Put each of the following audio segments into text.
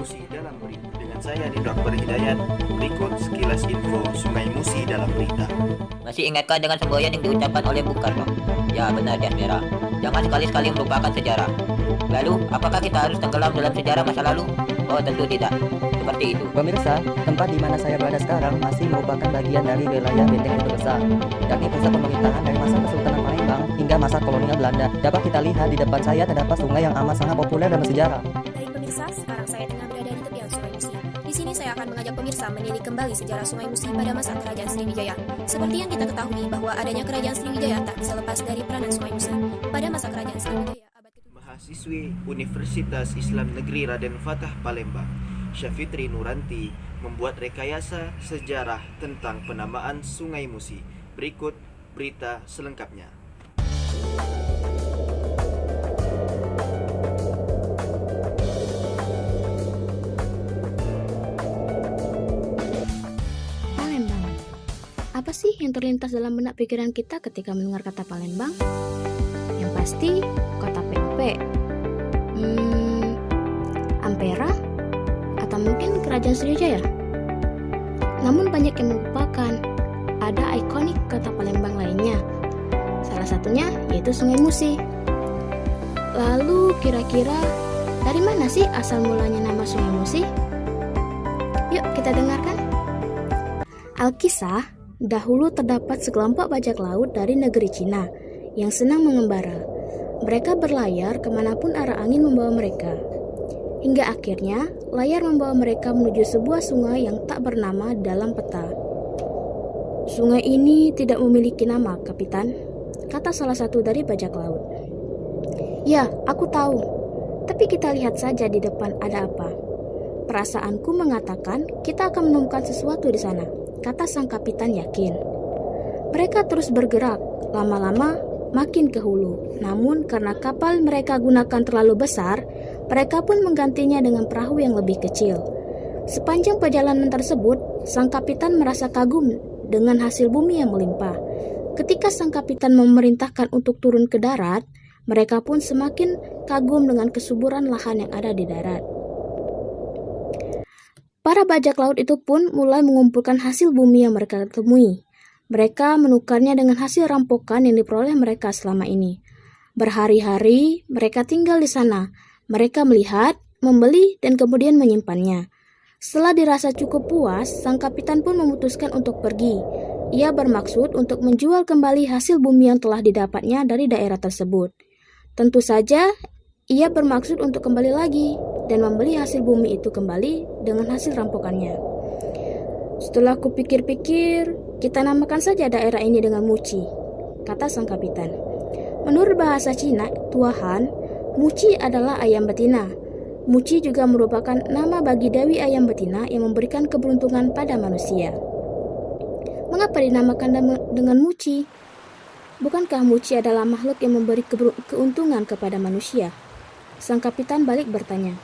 Musi dalam berita. Dengan saya Dr. Hidayat, berikut sekilas info Sungai Musi dalam berita. Masih ingatkah dengan semboyan yang diucapkan oleh Bung Karno? Ya benar, Jas Merah. Jangan sekali-sekali melupakan sejarah. Lalu, apakah kita harus tenggelam dalam sejarah masa lalu? Oh tentu tidak. Seperti itu. Pemirsa, tempat di mana saya berada sekarang masih merupakan bagian dari wilayah Benteng Kota Besar, yakni pusat pemerintahan dari masa Kesultanan Palembang hingga masa kolonial Belanda. Dapat kita lihat di depan saya terdapat sungai yang amat sangat populer dalam sejarah. Baik pemirsa, sekarang saya tengah berada di tepian Sungai Musi. Di sini saya akan mengajak pemirsa menilik kembali sejarah Sungai Musi pada masa Kerajaan Sriwijaya. Seperti yang kita ketahui bahwa adanya Kerajaan Sriwijaya tak bisa lepas dari peranan Sungai Musi. Pada masa Kerajaan Sriwijaya abad ke-7. Mahasiswi Universitas Islam Negeri Raden Fatah Palembang, Syafitri Nuranti, membuat rekayasa sejarah tentang penamaan Sungai Musi. Berikut berita selengkapnya. Palembang. Apa sih yang terlintas dalam benak pikiran kita ketika mendengar kata Palembang? Yang pasti kota POP, Ampera, atau mungkin Kerajaan Sriwijaya. Namun banyak yang melupakan ada ikonik kota Palembang lainnya. Salah satunya yaitu Sungai Musi. Lalu kira-kira dari mana sih asal mulanya nama Sungai Musi? Yuk kita dengarkan. Alkisah, dahulu terdapat sekelompok bajak laut dari negeri Cina yang senang mengembara. Mereka berlayar kemanapun arah angin membawa mereka. Hingga akhirnya, layar membawa mereka menuju sebuah sungai yang tak bernama dalam peta. Sungai ini tidak memiliki nama, Kapitan, kata salah satu dari bajak laut. Ya, aku tahu. Tapi kita lihat saja di depan ada apa. Perasaanku mengatakan kita akan menemukan sesuatu di sana, kata sang kapitan yakin. Mereka terus bergerak, lama-lama makin ke hulu. Namun karena kapal mereka gunakan terlalu besar, mereka pun menggantinya dengan perahu yang lebih kecil. Sepanjang perjalanan tersebut, sang kapitan merasa kagum dengan hasil bumi yang melimpah. Ketika sang kapitan memerintahkan untuk turun ke darat, mereka pun semakin kagum dengan kesuburan lahan yang ada di darat. Para bajak laut itu pun mulai mengumpulkan hasil bumi yang mereka temui. Mereka menukarnya dengan hasil rampokan yang diperoleh mereka selama ini. Berhari-hari mereka tinggal di sana. Mereka melihat, membeli, dan kemudian menyimpannya. Setelah dirasa cukup puas, sang kapitan pun memutuskan untuk pergi. Ia bermaksud untuk menjual kembali hasil bumi yang telah didapatnya dari daerah tersebut. Tentu saja, ia bermaksud untuk kembali lagi dan membeli hasil bumi itu kembali dengan hasil rampokannya. Setelah kupikir-pikir, kita namakan saja daerah ini dengan Muci, kata sang kapitan. Menurut bahasa Cina, Tuahan, Muci adalah ayam betina. Muci juga merupakan nama bagi dewi ayam betina yang memberikan keberuntungan pada manusia. Mengapa dinamakan dengan Muci? Bukankah Muci adalah makhluk yang memberi keuntungan kepada manusia? Sang kapitan balik bertanya.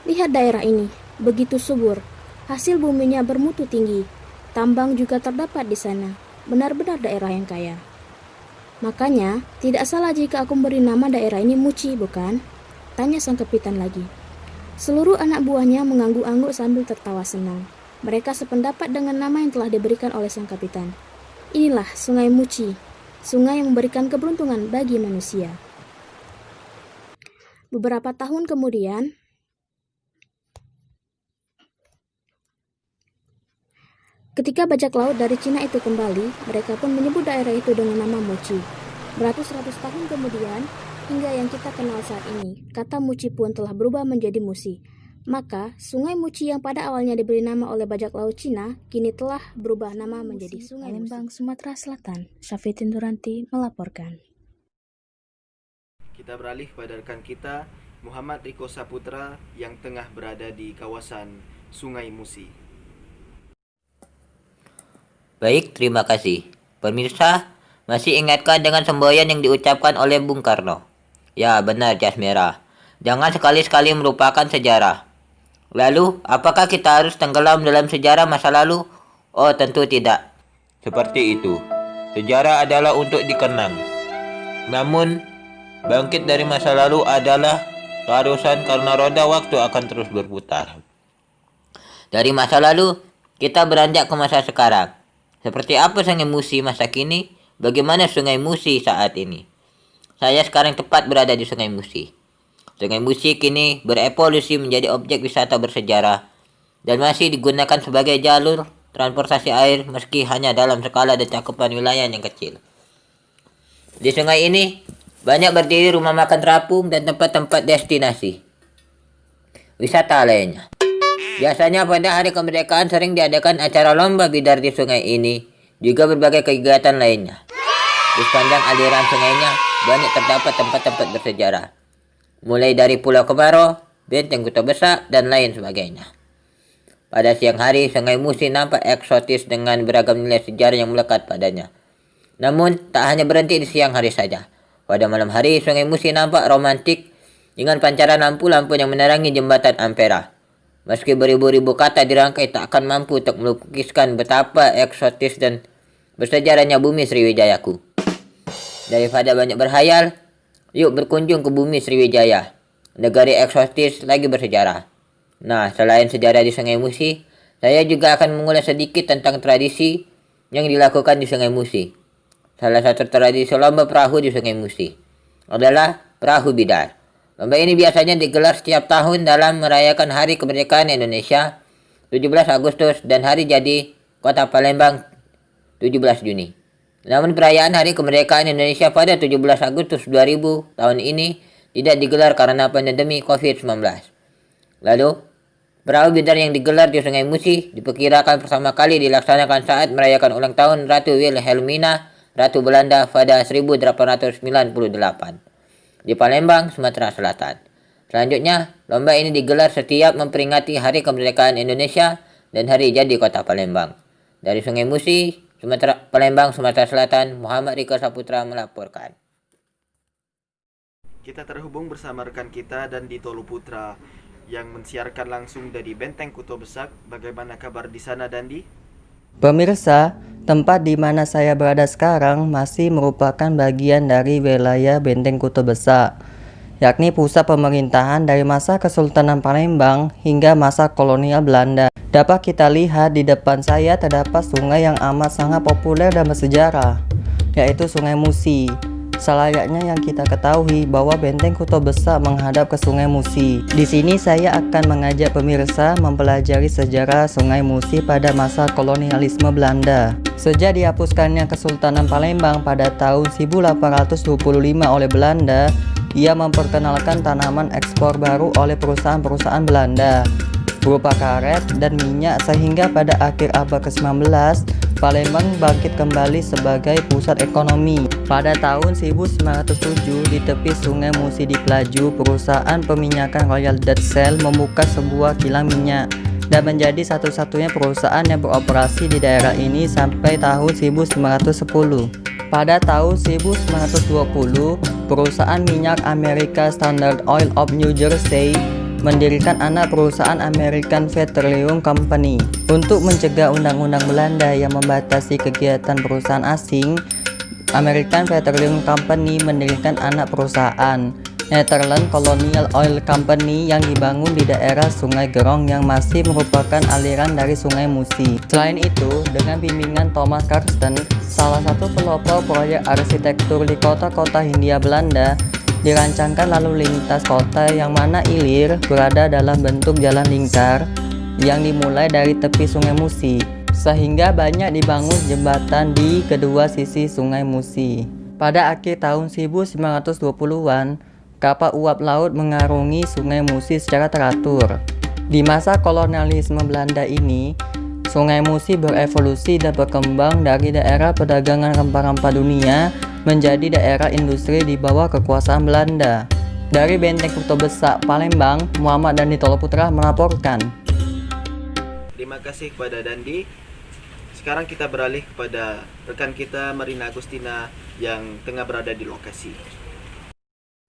Lihat daerah ini, begitu subur. Hasil buminya bermutu tinggi. Tambang juga terdapat di sana. Benar-benar daerah yang kaya. Makanya, tidak salah jika aku memberi nama daerah ini Muci, bukan? Tanya sang kapitan lagi. Seluruh anak buahnya mengangguk-angguk sambil tertawa senang. Mereka sependapat dengan nama yang telah diberikan oleh sang kapitan. Inilah Sungai Muci, sungai yang memberikan keberuntungan bagi manusia. Beberapa tahun kemudian, ketika bajak laut dari Cina itu kembali, mereka pun menyebut daerah itu dengan nama Muci. Beratus-ratus tahun kemudian, hingga yang kita kenal saat ini, kata Muci pun telah berubah menjadi Musi. Maka, Sungai Muci yang pada awalnya diberi nama oleh bajak laut Cina, kini telah berubah nama menjadi Sungai Palembang, Sumatera Selatan. Syafitri Nuranti melaporkan. Kita beralih pada rekan kita, Muhammad Riko Saputra, yang tengah berada di kawasan Sungai Musi. Baik, terima kasih. Pemirsa, masih ingatkah dengan semboyan yang diucapkan oleh Bung Karno? Ya benar, Jas Merah. Jangan sekali-sekali melupakan sejarah. Lalu, apakah kita harus tenggelam dalam sejarah masa lalu? Oh tentu tidak. Seperti itu. Sejarah adalah untuk dikenang. Namun, bangkit dari masa lalu adalah keharusan karena roda waktu akan terus berputar. Dari masa lalu, kita beranjak ke masa sekarang. Seperti apa Sungai Musi masa kini? Bagaimana Sungai Musi saat ini? Saya sekarang tepat berada di Sungai Musi. Sungai Musi kini berevolusi menjadi objek wisata bersejarah dan masih digunakan sebagai jalur transportasi air meski hanya dalam skala dan cakupan wilayah yang kecil. Di sungai ini banyak berdiri rumah makan terapung dan tempat-tempat destinasi wisata lainnya. Biasanya pada hari kemerdekaan sering diadakan acara lomba bidar di sungai ini, juga berbagai kegiatan lainnya. Di sepanjang aliran sungainya banyak terdapat tempat-tempat bersejarah, mulai dari Pulau Kemaro, Benteng Kota Besar, dan lain sebagainya. Pada siang hari, Sungai Musi nampak eksotis dengan beragam nilai sejarah yang melekat padanya. Namun, tak hanya berhenti di siang hari saja. Pada malam hari, Sungai Musi nampak romantik dengan pancaran lampu-lampu yang menerangi jembatan Ampera. Meski beribu-ribu kata dirangkai tak akan mampu untuk melukiskan betapa eksotis dan bersejarahnya bumi Sriwijayaku. Daripada banyak berhayal, yuk berkunjung ke bumi Sriwijaya, negari eksotis lagi bersejarah. Nah, selain sejarah di Sungai Musi, saya juga akan mengulas sedikit tentang tradisi yang dilakukan di Sungai Musi. Salah satu tradisi lomba perahu di Sungai Musi adalah perahu bidar. Lomba ini biasanya digelar setiap tahun dalam merayakan Hari Kemerdekaan Indonesia 17 Agustus dan Hari Jadi Kota Palembang 17 Juni. Namun perayaan Hari Kemerdekaan Indonesia pada 17 Agustus 2000 tahun ini tidak digelar karena pandemi COVID-19. Lalu, perahu bidar yang digelar di Sungai Musi diperkirakan pertama kali dilaksanakan saat merayakan ulang tahun Ratu Wilhelmina, Ratu Belanda pada 1898 di Palembang, Sumatera Selatan. Selanjutnya, lomba ini digelar setiap memperingati Hari Kemerdekaan Indonesia dan Hari Jadi Kota Palembang. Dari Sungai Musi, Palembang, Sumatera Selatan, Muhammad Rika Saputra melaporkan. Kita terhubung bersama rekan kita Dandi Tolu Putra yang mensiarkan langsung dari Benteng Kuto Besak. Bagaimana kabar di sana, Dandi? Pemirsa, tempat di mana saya berada sekarang masih merupakan bagian dari wilayah Benteng Kuto Besak, yakni pusat pemerintahan dari masa Kesultanan Palembang hingga masa kolonial Belanda. Dapat kita lihat di depan saya terdapat sungai yang amat sangat populer dan bersejarah, yaitu Sungai Musi. Selayaknya yang kita ketahui bahwa Benteng Kuto Besak menghadap ke Sungai Musi. Di sini saya akan mengajak pemirsa mempelajari sejarah Sungai Musi pada masa kolonialisme Belanda. Sejak dihapuskannya Kesultanan Palembang pada tahun 1825 oleh Belanda, ia memperkenalkan tanaman ekspor baru oleh perusahaan-perusahaan Belanda berupa karet dan minyak, sehingga pada akhir abad ke-19 Palembang bangkit kembali sebagai pusat ekonomi. Pada tahun 1907 di tepi Sungai Musi di Pelaju, perusahaan peminyakan Royal Dutch Shell membuka sebuah kilang minyak dan menjadi satu-satunya perusahaan yang beroperasi di daerah ini sampai tahun 1910. Pada tahun 1920, perusahaan minyak Amerika Standard Oil of New Jersey mendirikan anak perusahaan American Petroleum Company. Untuk mencegah undang-undang Belanda yang membatasi kegiatan perusahaan asing, American Petroleum Company mendirikan anak perusahaan Netherlands Colonial Oil Company yang dibangun di daerah Sungai Gerong yang masih merupakan aliran dari Sungai Musi. Selain itu, dengan bimbingan Thomas Karsten, salah satu pelopor proyek arsitektur di kota-kota Hindia Belanda, dirancangkan lalu lintas kota yang mana ilir berada dalam bentuk jalan lingkar yang dimulai dari tepi Sungai Musi, sehingga banyak dibangun jembatan di kedua sisi Sungai Musi. Pada akhir tahun 1920-an, kapal uap laut mengarungi Sungai Musi secara teratur. Di masa kolonialisme Belanda ini, Sungai Musi berevolusi dan berkembang dari daerah perdagangan rempah-rempah dunia menjadi daerah industri di bawah kekuasaan Belanda. Dari Benteng Kuto Besak, Palembang, Muhammad Dandi Tolo Putra melaporkan. Terima kasih kepada Dandi. Sekarang kita beralih kepada rekan kita Marina Agustina yang tengah berada di lokasi.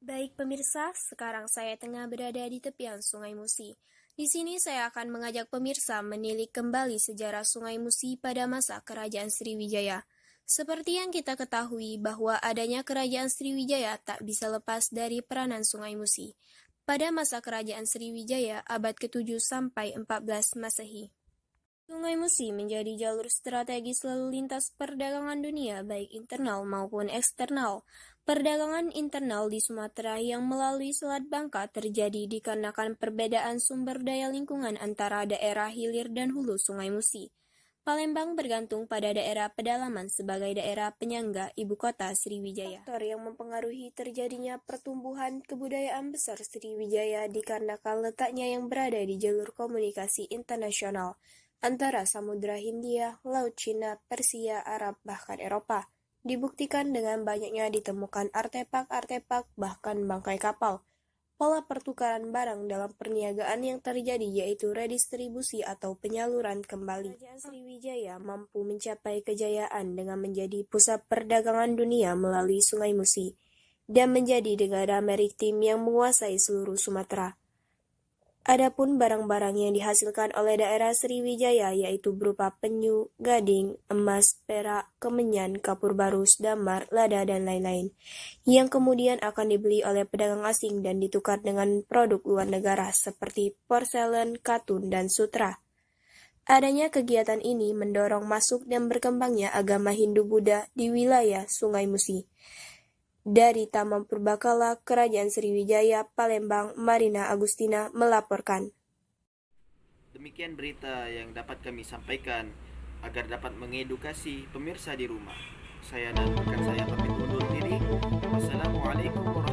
Baik pemirsa, sekarang saya tengah berada di tepian Sungai Musi. Di sini saya akan mengajak pemirsa menilik kembali sejarah Sungai Musi pada masa Kerajaan Sriwijaya. Seperti yang kita ketahui bahwa adanya Kerajaan Sriwijaya tak bisa lepas dari peranan Sungai Musi. pada masa kerajaan Sriwijaya abad ke-7 sampai 14 Masehi. Sungai Musi menjadi jalur strategis lalu lintas perdagangan dunia baik internal maupun eksternal. Perdagangan internal di Sumatera yang melalui Selat Bangka terjadi dikarenakan perbedaan sumber daya lingkungan antara daerah hilir dan hulu Sungai Musi. Palembang bergantung pada daerah pedalaman sebagai daerah penyangga ibu kota Sriwijaya. Faktor yang mempengaruhi terjadinya pertumbuhan kebudayaan besar Sriwijaya dikarenakan letaknya yang berada di jalur komunikasi internasional antara Samudra Hindia, Laut Cina, Persia, Arab, bahkan Eropa. Dibuktikan dengan banyaknya ditemukan artefak-artefak bahkan bangkai kapal. Pola pertukaran barang dalam perniagaan yang terjadi yaitu redistribusi atau penyaluran kembali. Kerajaan Sriwijaya mampu mencapai kejayaan dengan menjadi pusat perdagangan dunia melalui Sungai Musi dan menjadi negara maritim yang menguasai seluruh Sumatera. Adapun barang-barang yang dihasilkan oleh daerah Sriwijaya yaitu berupa penyu, gading, emas, perak, kemenyan, kapur barus, damar, lada, dan lain-lain, yang kemudian akan dibeli oleh pedagang asing dan ditukar dengan produk luar negara seperti porselen, katun, dan sutra. Adanya kegiatan ini mendorong masuk dan berkembangnya agama Hindu-Buddha di wilayah Sungai Musi. Dari Taman Purbakala, Kerajaan Sriwijaya, Palembang, Marina Agustina melaporkan. Demikian berita yang dapat kami sampaikan agar dapat mengedukasi pemirsa di rumah. Saya dan rekan saya pamit undur diri. Wassalamualaikum warahmatullahi wabarakatuh.